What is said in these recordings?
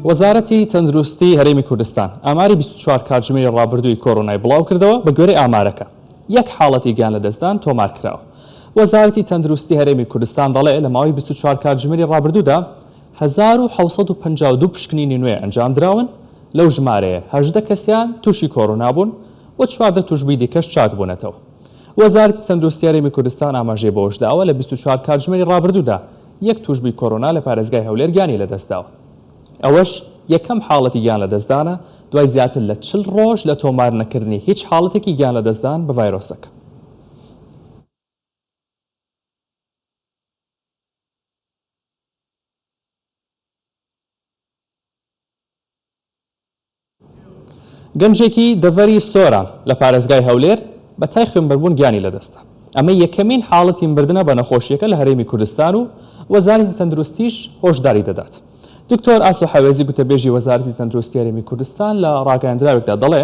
وەزارەتی تەندروستی هەرێمی کوردستان ئاماری 24 کاتژمێری ڕابردووی کۆڕۆنای بڵاو کردەوە بە گوێرەی ئامارەکە. یەک حاڵەتی گیان لە دەستدان تۆمار کراوە. وەزارەتی تەندروستی هەرێمی کوردستان دەڵێ لە ماوەی 24 کاتژمێری ڕابردوودا 1752 پشکنینی نوێ ئەنجام دراون. لەو ژمارەیە 18 کەسیان تووشی کۆڕۆنا بوون و 14 توشبووی دیکەش چاک بوونەتەوە. وەزارەتی تەندروستی هەرێمی کوردستان ئاماژەی بەوەش داوە لە 24 کاتژمێری ڕابردوودا یەک توشبووی کۆڕۆنا لە پارێزگای هەولێر گیانی لەدەستداوە. ئەوەش یەکەم حاڵەتی گیان لەدەستدانە دوای زیاتر لە 40 ڕۆژ لە تۆمار نەکردنی هیچ حاڵەتێکی گیان لەدەستدان بە ڤایرۆسەکە. گەنجێکی دەڤەری سۆران لە پارێزگای هەولێر بە تای خوێنبەربوون گیانی لەدەستە. ئەمە یەکەمین حاڵەتی مردنە بە نەخۆشیەکە لە هەرێمی کوردستان و وەزارەتی تەندروستیش هۆشداری دەدات. دکتۆر ئاسۆ حەوێزی گوتەبێژی وەزارەتی تەندروستی هەرێمی کوردستان لە ڕاگەیاندراوێکدا دەڵێ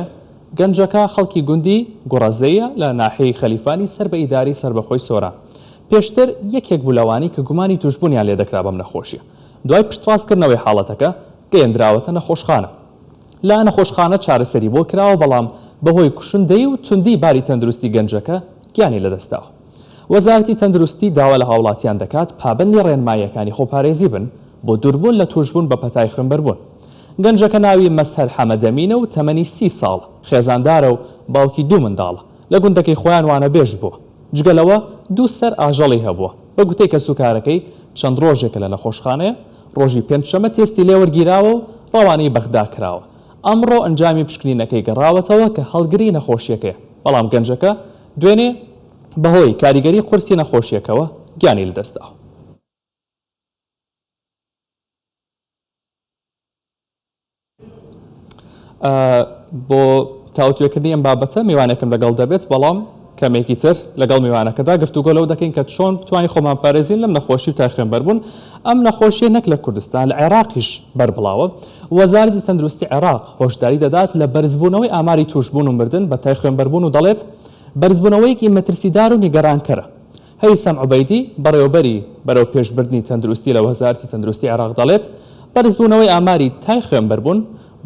گەنجەکە خەڵکی گوندی گوڕەزەیە لە ناحیەی خەلیفانی سەر بە ئیداری سربەخۆی سۆران. پێشتر یەکێک بوو لەوانی کە گومانی توشبوونیان لێ دەکرا بەم نەخۆشیە. دوای پشتوازکردنەوەی حاڵەتەکە گەیەندراوەتە نەخۆشخانە. لە نەخۆشخانە چارەسەری بۆ کراوە بەڵام بەهۆی کوشندەی و توندی باری تەندروستی گەنجەکە گیانی لەدەستاوە. وەزارەتی تەندروستی داوا لە هاوڵاتیان دەکات پابەندی ڕێنماییەکانی خۆپارێزی بن بۆ دووربوون لە توشبوون بە پەتای خوێنبەربوون. گەنجەکە ناوی مەسهەر حەمەدەمینە و تەمەنی 30 ساڵ خێزاندارە و باوکی 2 منداڵە. لە گوندەکەی خۆیان وانە بێژ بووە. جگەلەوە 2 سەر ئاژەڵی هەبووە. بە گوتەی کەسوکارەکەی چەند ڕۆژێکە لە نەخۆشخانەیە ڕۆژی پێنجشەمە تێستی لێ وەرگیراوە و ڕەوانەی بەغدا کراوە. ئەمڕۆ ئەنجامی پشکنینەکەی گەڕاوەتەوە کە هەڵگری نەخۆشیەکەیە. بەڵام گەنجەکە دوێنێ بەهۆی کاریگەری قورسی نەخۆشیەکەوە گیانی لەدەستداوە. بۆ تاوتوێکردنی ئەم بابەتە میوانێکم لەگەڵ دەبێت بەڵام کەمێکی تر لەگەڵ میوانەکەدا گفتوگۆ لەو دەکەین کە چۆن بتوانین خۆمان پارێزین لەم نەخۆشی و تای خوێنبەربوون. ئەم نەخۆشیە نەک لە کوردستان لە عێراقیش بەربڵاوە. وەزارەتی تەندروستی عێراق هۆشداری دەدات لە بەرزبوونەوەی ئاماری توشبوون و مردن بە تای خوێنبەربوون و دەڵێت بەرزبوونەوەیەکی مەترسیدار و نیگەرانکەرە. هەیسەم عوبەیدی بەڕێوەبەری بەرەو پێشبردننی تەندروستی لە وەزارەتی تەندروستی عێراق دەڵێت بەرزبوونەوەی ئاماری تای خوێنبەربوون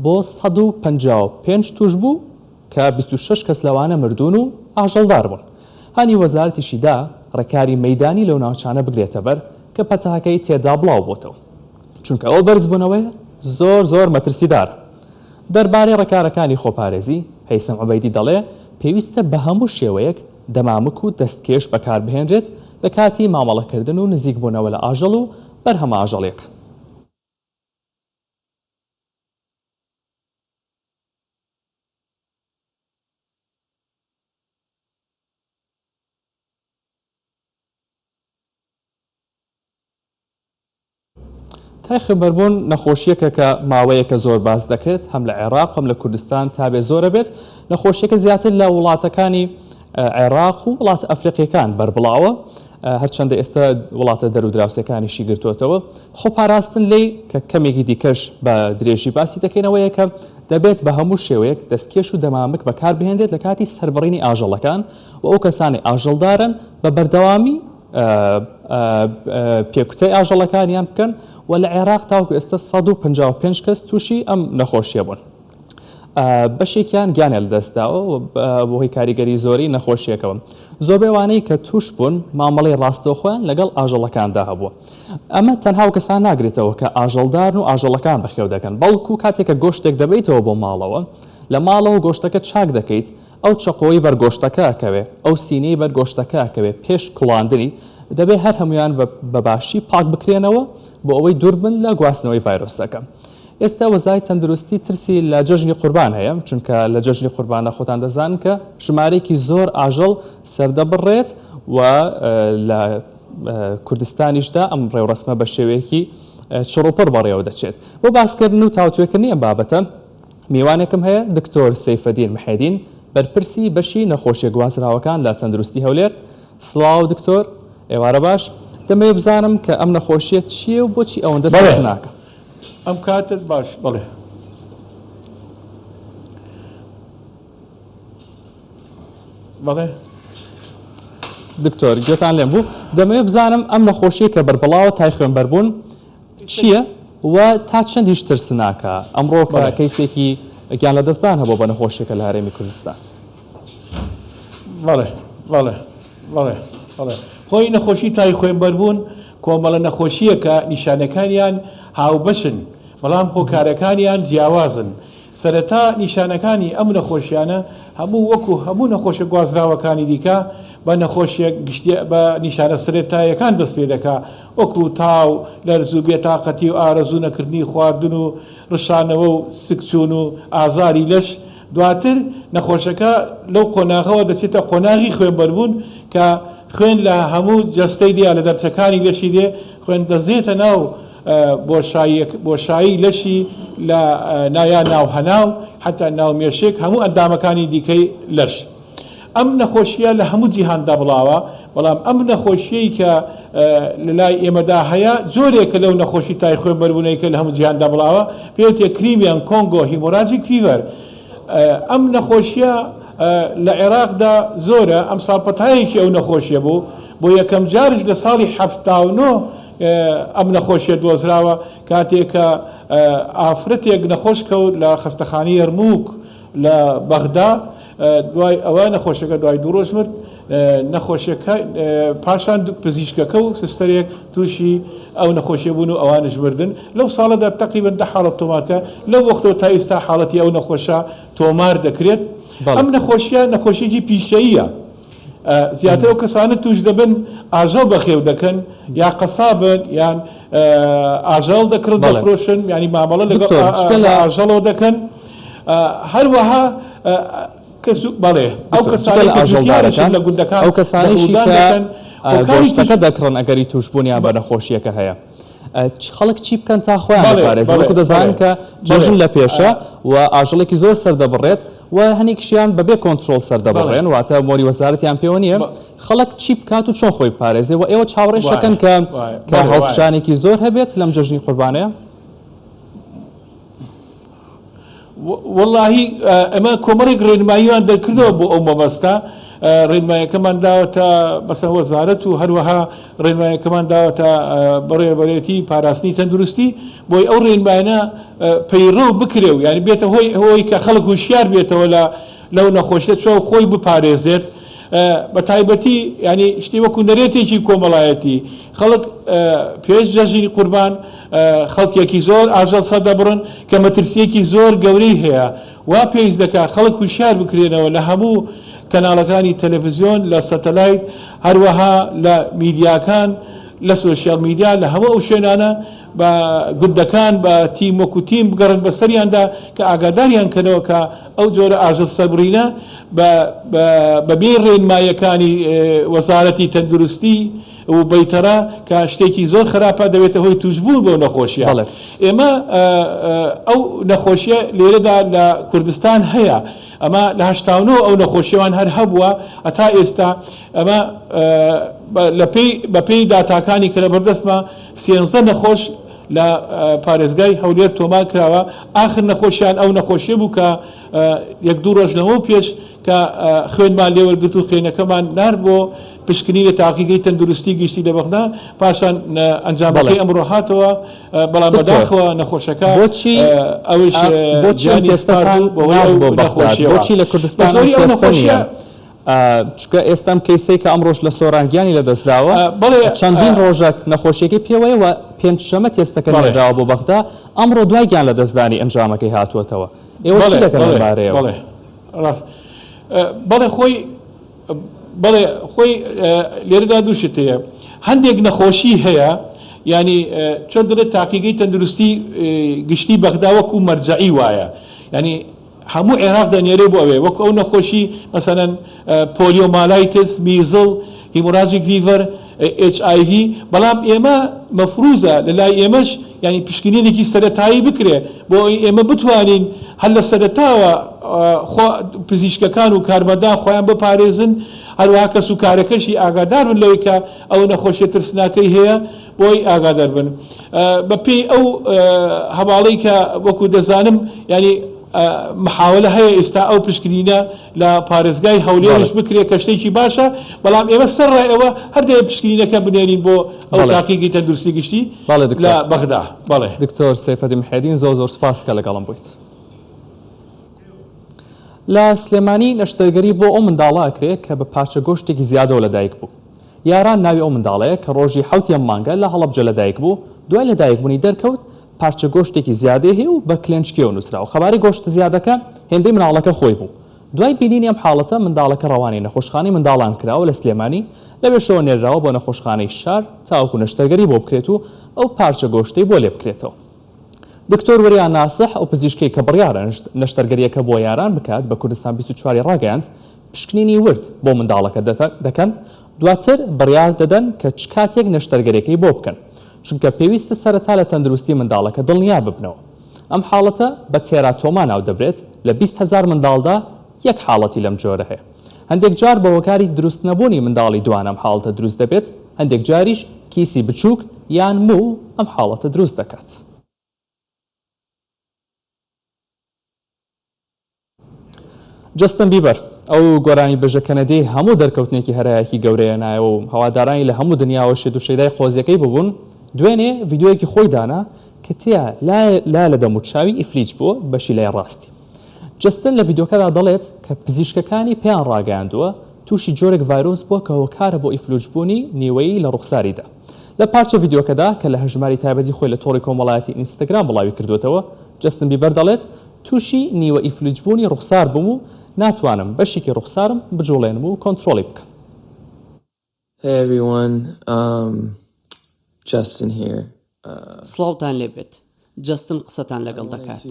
بۆ 155 توش بوو کە 26 کەس لەوانە مردوون و ئاژەڵدار بوون. هەنی وەزارەتیشیدا ڕێکاری مەیدانی لەو ناوچانە بگرێتە بەر کە پەتاکەی تێدا بڵاو بۆتەوە چونکە ئەو بەرزبوونەوەی زۆر مەترسیدارە. دەربارەی ڕێکارەکانی خۆپارێزی هەیسەم عوبەیدی دەڵێ پێویستە بە هەموو شێوەیەک دەمامک و دەستکێش بەکاربهێنرێت لە کاتی مامەڵەکردن و نزیک بوونەوە لە ئاژەڵ و بەرهەمە ئاژەڵێک. تای خوێنبەربوون نەخۆشیەکە کە ماوەیەکە زۆر باز دەکرێت هەم لە عێراق هەم لە کوردستان تابێ زۆرە بێت. نەخۆشیەکە زیاتر لە وڵاتەکانی عێراق و وڵاتە ئەفریقیەکان بەربڵاوە هەرچەندە ئێستا وڵاتە دەرودراوسەکانیشی گرتوتەوە. خۆپاراستن لێ کە کەمێکی دیکەش بە درێژی باسی دەکەینەوەیە کە دەبێت بە هەموو شێوەیەک دەستکێش و دەمامک بەکاربهێنرێت لە کاتی سەربڕینی ئاژەڵەکان و ئەو کەسانی ئاژەڵدارن بە بەردەوامی پێکوتەی ئاژەڵەکانیان بکەن و لە عێراق تاوکو ئێستا 155 کەس تووشی ئەم نەخۆشیە بوون. بەشێکیان گیانیان لەدەستداوە بۆ هۆی کاریگەری زۆری نەخۆشیەکەوە. زۆربەی وانەی کە توش بوون مامەڵەی ڕاستەوخۆیان لەگەڵ ئاژەڵەکاندا هەبووە. ئەمە تەنها و کەسان ناگرێتەوە کە ئاژەڵدارن و ئاژەڵەکان بەخێو دەکەن بەڵکو کاتێکە گۆشتێک دەبێتەوە بۆ ماڵەوە لە ماڵەوە گۆشتەکە چاک دەکەیت ئەو چقۆی بەرگۆشتەکە ئەکەوێ ئەو سینەی بەرگۆشتەکە ئەکەوێ پێش کوڵاندنی دەبێت هەر هەمویان بە باشی پاک بکرێنەوە بۆ ئەوەی دووربن لە گواستنەوەی ڤایرۆسەکە. ئێستا وەزارەتی تەندروستی ترسی لە جەژنی قوربان هەیە چونکە لە جەژنی قوربانە خۆتان دەزانن کە ژمارەیەکی زۆر ئاژەڵ سەردەبڕێت و لە کوردستانیشدا ئەم ڕێوڕەسمە بە شێوەیەکی چڕوپڕ بەڕێوە دەچێت. بۆ باسکردن و تاوتوێکردنی ئەم بابەتە میوانێکم هەیە دکتۆر سەیفەدین محەیدین بەرپرسی بەشی نەخۆشیە گوازراوەکان لە تەندروستی هەولێر. سڵاو دکتۆر، ئێوارە باش. دەمەوێت بزانم کە ئەم نەخۆشیە چییە و بۆچی ئەوەندە ترسناکە؟ ئەم کاتت باش بڵێ. بڵێ دکتۆر گوێتان لێم بوو. دەمەوێت بزانم ئەم نەخۆشیە کە بەربڵاوە تای خوێنبەربوون چییە و تا چەندیش ترسناکە ئەمڕۆ کە بەڵێ. کەیسێکی گیان لە دەستدان هەبوو بە نەخۆشیەکە لە هەرێمی کوردستان. بەڵێ بەڵێ بەڵێ بەڵێ خۆی نەخۆشی تای خوێنبەربوون کۆمەڵە نەخۆشیەکە نیشانەکانیان هاوبەشن بەڵام هۆکارەکانیان جیاوازن سەرەتا نیشانەکانی ئەم نەخۆشیانە هەموو وەکو هەموو نەخۆشە گوازراوەکانی دیکە بە نەخۆشیە گشتی بە نیشانە سرێتایەکان دەست پێ دەکا وەکو تاو لەرز و بێتاقەتی و ئارەزوو نەکردنی خواردن و ڕشانەوە و سکچوون و ئازاری لەش دواتر نەخۆشەکە لەو قۆناغەوە دەچێتە قۆناغی خوێنبەربوون کە خوێن لە هەموو جەستەی دیا لە دەرچەکانی لەشی دێ خوێن دەزێتە ناو بۆشایی لەشی لە نایان ناو هەناو حتا ناو مێشێک هەموو ئەندامەکانی دیکەی لەش ئەم نەخۆشیە لە هەموو جیهاندا بڵاوە بەڵام ئەم نەخۆشیەی کە لە لای ئێمەدا هەیە جۆرێکە لەو نەخۆشی تای خوێنبەربوونەیەکە لە هەموو جیهاندا بڵاوە پێوتێ کریمیان کۆنگۆ هیمۆراجیک فیڤەر ئەم نەخۆشیە لە عێراقدا زۆرە ئەم ساڵپەتایەکی ئەو نەخۆشیە بوو بۆ یەکەم جارش لە ساڵی 79 ئەم نەخۆشیە دۆزراوە کاتێکە ئافرەتێک نەخۆش کەوت لە خەستەخانەی یەرمووک لە بەغدا دوای ئەوە نەخۆشەکە دوای دوو ڕۆژ مرد نەخۆشیەکە پاشان پزیشکەکە و سستەرێک تووشی ئەو نەخۆشیە بوون و ئەوانش بردن لەو ساڵەدا تقریبا 10 حاڵەت تۆمارکە لەو وەختەوە تا ئێستا حاڵەتی ئەو نەخۆشە تۆمار دەکرێت ئەم نەخۆشیە نەخۆشیێکی پیشەیە زیاتر ئەو کەسانە توش دەبن ئاژەڵ بەخێو دەکەن یا قەسابن یان ئاژەڵ دەکرد دەفرۆشن ینی مامەڵە لەگەڵ ئاژەڵەوە دەکەن هەروەها بەڵێ ئەو کەسانی لە گوندەکان ئەو کەسانیشی گۆشتەکە دەکڕن ئەگەری توشبوونیان بە نەخۆشیەکە هەیە خەڵک چی بکەن تا خۆیان بپارێزن وەکو دەزانن کە جێژن لە پێشە و ئاژەڵێکی زۆر سەردەبڕێت و هەنێکیشیان بەبێ کۆنتترۆل سەردەبڕێن واتە مۆری وەزارەتیان پێوە نییە خەڵک چی بکات و چۆن خۆی پارێزێ و ئێوە چاوەڕێشەکەن کە هەڵکشانێکی زۆر هەبێت لەم جەژنی قوربانەیە واللهی ئەمە کۆمەڵێک ڕێنماییوان دەکردەوە بۆ ئەو مەبەستە ڕێنمایەکەمان داوەتە بەسەر وەزارەت و هەروەها ڕێنمایەکەمان داوەتە بەڕێوەبەرێتی پاراستنی تەندروستی بۆی ئەو ڕێنمایانە پەیڕۆ بکرێ و یعنی بێتە هۆی کە خەڵک هوشیار بێتەوە لەو نەخۆشیە چۆ خۆی بپارێزێت بە تایبەتی ینی شتی وەکو نەرێتێکی کۆمەڵایەتی خەڵک پێش جەژنی قوربان خەڵکێکی زۆر ئاژەڵ سەردەبڕن کە مەترسیەکی زۆر گەورەی هەیە وا پێویست دەکات خەڵک هوشیار بکرێنەوە لە هەموو کەناڵەکانی تەلەڤیزیۆن لە سەتەلایت هەروەها لە میدیاکان لە سۆشیال میدیا لە هەموو ئەو شوێنانە بە گوندەکان بە تیم وەکو تیم بگەڕن بەسەریاندا کە ئاگاداریان کەنەوە کە ئەو جۆرە ئاژەڵ سەبڕینە بەبێ ڕێنمایەکانی وەزارەتی تەندروستی و بەیتەرا کە شتێکی زۆر خراپە دەوێتە هۆی توشبوون بۆ نەخۆشیە ئێمە ئەو نەخۆشیە لێرەدا لە کوردستان هەیە ئەمە لە هەشتاونەوە ئەو نەخۆشیەوان هەر هەبووە ئەتا ئێستا ئەمە بە پێی داتاکانی کە لە بەردەستمە 13 نەخۆش لە پارێزگای هەولێر تۆمار کراوە ئاخر نەخۆشیان ئەو نەخۆشیە بوو کە یەک دوو ڕۆژنەوە پێش کە خوێنمان لێوەرگرت و خوێنەکەمان نار بۆ پشکنی لە تاقیگەی تەندروستی گشتی لە بەغدا پاشان ئەنجامەکەی ئەمڕۆ هاتەوە بەڵام بەداخەوە نەخۆشەکە ئەوش بۆچی لە کوردستان چکە ئێستام کەیسەی کە ئەمڕۆژ لە سۆرانگیانی لە دەستداوە چەندین ڕۆژێک نەخۆشیەکەی پێوەیەوە پێنجشەمە تێستەکە لێداوە بۆ بەغدا ئەمڕۆ دوای گیان لە دەستدانی ئەنجامەکەی هاتووەتەوە ئێوە چی دەکەن لەبارەیەوە بەڵێ خۆی لێرەدا دووشت هەیە هەندێک نەخۆشی هەیە ینی چۆن دەڵێت تاقیگەی تەندروستی گشتی بەغدا وەکو مەرجعی وایە ینی هەموو عێراق دەنێرێ بۆ ئەوێ وەکو ئەو نەخۆشی مەسەلەن پۆلیۆمالایتس میزڵ هیمۆراجیک فیڤەر HIV بەڵام ئێمە مەفروزە لە لای ئێمەش ینی پشکنینێکی سەرەتایی بکرێ بۆ ئێمە بتوانین هەر لە سەرەتاوە پزیشکەکان و کارمەندان خۆیان بپارێزن هەروەها کەس و کارەکەشی ئاگادار بن لەوەی کە ئەو نەخۆشیە ترسناکەی هەیە بۆی ئاگادار بن بە پێی ئەو هەواڵەی کە وەکو دەزانم ینی محاولە هەیە ئێستا ئەو پشکنینە لە پارێزگای هەولێرش بکرێت کە شتێکی باشە بەڵام ئێمە سەرڕای ئەوە هەردەیە پشکنینەکە بنێرین بۆ ئەو تاقیگەی تەندروستی گشتی لە بەغدا. بەڵێ دکتۆر سەیفەدی محێدین زۆر سپاس کە لەگەڵم بوویت. لە سلێمانی نەشتەرگەری بۆ ئەو منداڵە ئەکرێت کە بە پارچە گۆشتێکی زیادەوە لەدایک بوو. یاران ناوی ئەو منداڵەیە کە ڕۆژی 7 مانگە لە هەڵەبجە لەدایک بوو، دوای لەدایکبوونی دەرکەوت پارچە گۆشتێکی زیادەی هەیە و بە کلێنچکیەوە نووسرا و خەباری گۆشت زیادەکە هێندەی مناڵەکە خۆی بوو. دوای بینینی ئەم حاڵەتە منداڵەکە ڕەوانەی نەخۆشخانەی منداڵان کراوە لە سلێمانی لەبێشەوە نێراوە بۆ نەخۆشخانەی شار تاوەکو نەشتەرگەری بۆ بکرێت و ئەو پارچە گۆشتەی بۆ لێ بکرێتەوە. دکتۆر وەریان ناسح ئەو پزیشکەی کە بڕیارە نەشتەرگەریەکە بۆ یاران بکات بە کوردستان 24 ڕاگەیاند پشکنینی ورد بۆ منداڵەکە دەکەن، دواتر بڕیار دەدەن کە چ کاتێک نەشتەرگەریەکەی بۆ بکەن، چونکە پێویستە سەرەتا لە تەندروستی منداڵەکە دڵنیا ببنەوە. ئەم حاڵەتە بە تێراتۆما ناو دەبرێت، لە 20,000 منداڵدا یەک حاڵەتی لەم جۆرە هەیە. هەندێک جار بە هۆکاری دروست نەبوونی منداڵی دوانەم حاڵەتە دروست دەبێت، هەندێک جاریش کیسی بچووک یان مو ئەم حاڵەتە دروست دەکات. جەستن بیبەر ئەو گۆرانی بەژە کەنەدی هەموو دەرکەوتنێکی هەرایەکی گەورەیە نایە و هەوادارانی لە هەموو دنیاوە شێت و شەیدای قۆزیەکەی ببوون. دوێنێ ڤیددیۆیەکی خۆی دانا کە تیا لا لە دەموچاوی ئیفلیج بووە بەشی لای ڕاستی. جەستن لە ڤیددیۆکەدا دەڵێت کە پزیشکەکانی پێیان ڕاگەیاندووە تووشی جۆرێک ڤایرۆس بووە کە هۆکارە بۆ ئیفلوجبوونی نیوەیی لە ڕوخساریدا. لە پارچە ڤیددیۆکەدا کە لە هەژماری تایبەتی خۆی لە تۆڕی کۆمەڵایەتی ئینستاگرام بڵاوی کردوێتەوە، جەستن بیبەر دەڵێت تووشی نیوە ئیفلوجبوونی ڕوخسار بووم و ناتوانم بەشێکی ڕوخسارم بجوڵێنم و کۆنتترۆلی بکەم. Hey everyone, Justin here. سڵاوتان لێبێت. جەستن قسەتان لەگەڵ دەکات.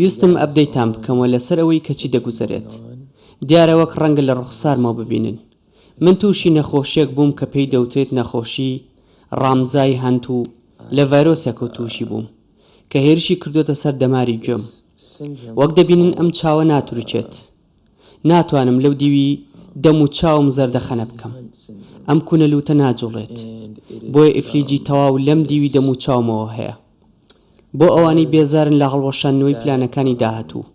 ویستم ئەپدەیتان بکەمەوە لەسەر ئەوەی کەچی دەگوزارێت. دیارە وەک ڕەنگە لە ڕوخسارمەوە ببینن. من تووشی نەخۆشیەک بووم کە پێی دەوترێت نەخۆشی ڕامزای هەند و لە ڤایرۆسێک و تووشی بووم کە هێرشی کردوتە سەر دەماری گوێم. وەک دەبینن ئەم چاوە ناتورکێت. ناتوانم لەو دیوی دەم و چاوم زەردەخەنە بکەم. ئەم کونەلوتە ناجوڵێت. بۆیە ئیفلیجی تەواو لەم دیوی دەم و چاومەوە هەیە. بۆ ئەوانی بێزارن لە هەڵوەشاندنەوەی پلانەکانی داهاتوو.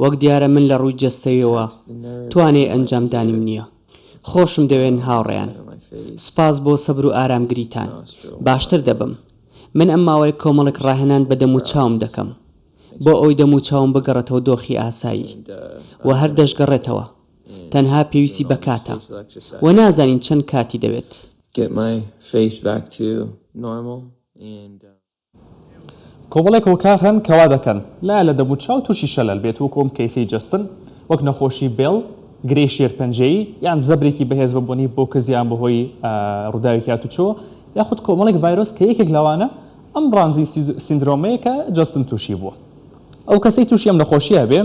وەک دیارە من لە ڕووی جەستەویەوە توانێ ئەنجامدانیم نییە. خۆشم دەوێن هاوڕێیان. سپاس بۆ سەبر و ئارامگریتان. باشتر دەبم. من ئەم ماوەی کۆمەڵێک ڕاهێنان بە دەم و چاوم دەکەم. بۆ ئەوی دەم و چاوم بگەڕێتەوە دۆخی ئاسایی و هەر دەشگەڕێتەوە. تەنها پێویستی بەکاتە و نازانین چەند کاتی دەوێت. کۆمەڵێک هۆکار هەن کەوا دەکەن لا لە دەم و چاو تووشی شەلەل بێت و کۆم کەیسەی جەستن وەک نەخۆشی بێڵ، گرێی شێرپەنجەیی یان زەبرێکی بەهێز ببوونی بۆ کەزیان بەهۆی ڕووداوی کاتوچۆ یاخود کۆمەڵێک ڤایرۆس کە یەکێک لەوانە ئەم ڕانزی سیندرۆمەیە کە جەستن تووشی بووە. ئەو کەسەی تووشی ئەم نەخۆشیە بێ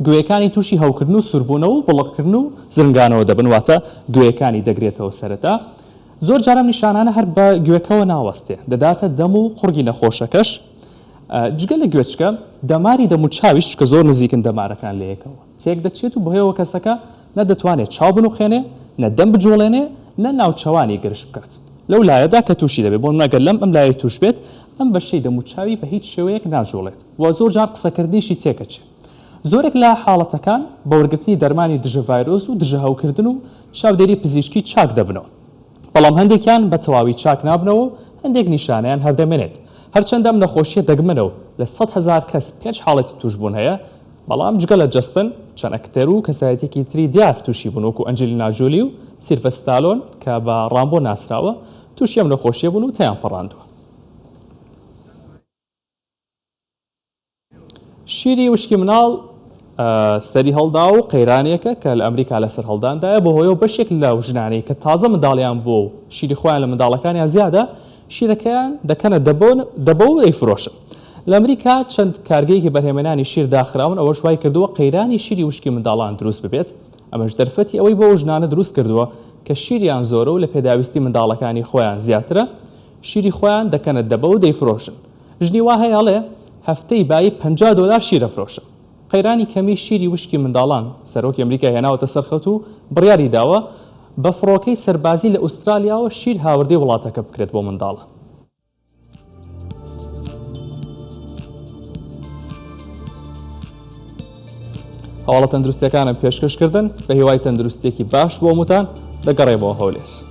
گوێیەکانی تووشی هەوکردن و سوربوونەوە و بڵقکردن و زرنگانەوە دەبن، واتە گوێیەکانی دەگرێتەوە سەرەتا. زۆر جارم نیشانانە هەر بە گوێکەوە ناوەستێ دەداتە دەم و قورگی نەخۆشەکەش. جگە لە گوێچکە دەماری دەم و چاویش کە زۆر نزیکن دەمارەکان لە یەکەوە تێک دەچێت و بەهۆیەوە کەسەکە نە دەتوانێت چاو بنوخێنێ، نە دەم بجوڵێنێ، نە ناوچەوانی گرش بکات. لەو لایەدا کە تووشی دەبێت بۆ نەگەر لەم ئەم لایە تووش بێت ئەم بەشەی دەم و چاوی بە هیچ شێوەیەک ناجوڵێت و زۆر جار قسەکردنیشی تێکەچێت. زۆرێک لە حاڵەتەکان بە وەرگرتنی دەرمانی دژە ڤایرۆس و دژە هەوکردن و چاودێری پزیشکی چاک دەبنەوە. بەڵام هەندێکیان بە تەواوی چاک نابنەوە، هەندێک نیشانەیان هەردەمێنێت. هەرچەندە ئەم نەخۆشیە دەگمەنەوە لە 100,000 کەس پێش حاڵەتی توشبوون هەیە، بەڵام جگە لە جەستن چەند ئەکتەر و کەسایەتێکی تری دیار تووشی بوون وەکو ئەنجلینا جۆلی و سیلڤەستر ستالۆن کە بە ڕامبۆ ناسراوە تووشی ئەم نەخۆشیە بوون و تیان پەڕاندووە. شیری وشکی مناڵ سەری هەڵدا و قەیرانێکە کە لە ئەمریکا لەسەر هەڵداندایە بەهۆیەوە بەشێک لە ژنانەی کە تازە منداڵیان بۆ و شیری خۆیان لە منداڵەکانیان زیادە شیرەکەیان دەکەنە دەبە و دەیفرۆشن. لە ئەمریکا چەند کارگەیەکی بەرهێمەنانی شیر داخراون ئەوەش وای کردووە قەیرانی شیری وشکی منداڵان دروست ببێت. ئەمەش دەرفەتی ئەوەی بۆ ژنانە دروست کردووە کە شیریان زۆرە و لە پێداویستی منداڵەکانی خۆیان زیاترە، شیری خۆیان دەکەنە دەبە و دەیفرۆشن. ژنی وا هەیەڵێ هەفتەی بایی $50 شیرە فرۆشە. قەیرانی کەمی شیری وشکی منداڵان سەرۆکی ئەمریکا هێناوەتە سەرخەوت و بڕیاری داوە بە فڕۆکەی سەربازی لە ئوسترالیاوە شیر هاوردەی وڵاتەکە بکرێت بۆ منداڵە. هەواڵە تەندروستیەکانم پێشکەشکردن بە هیوای تەندروستێکی باش بۆ ومتان دەگەڕێبەوە هەولێر.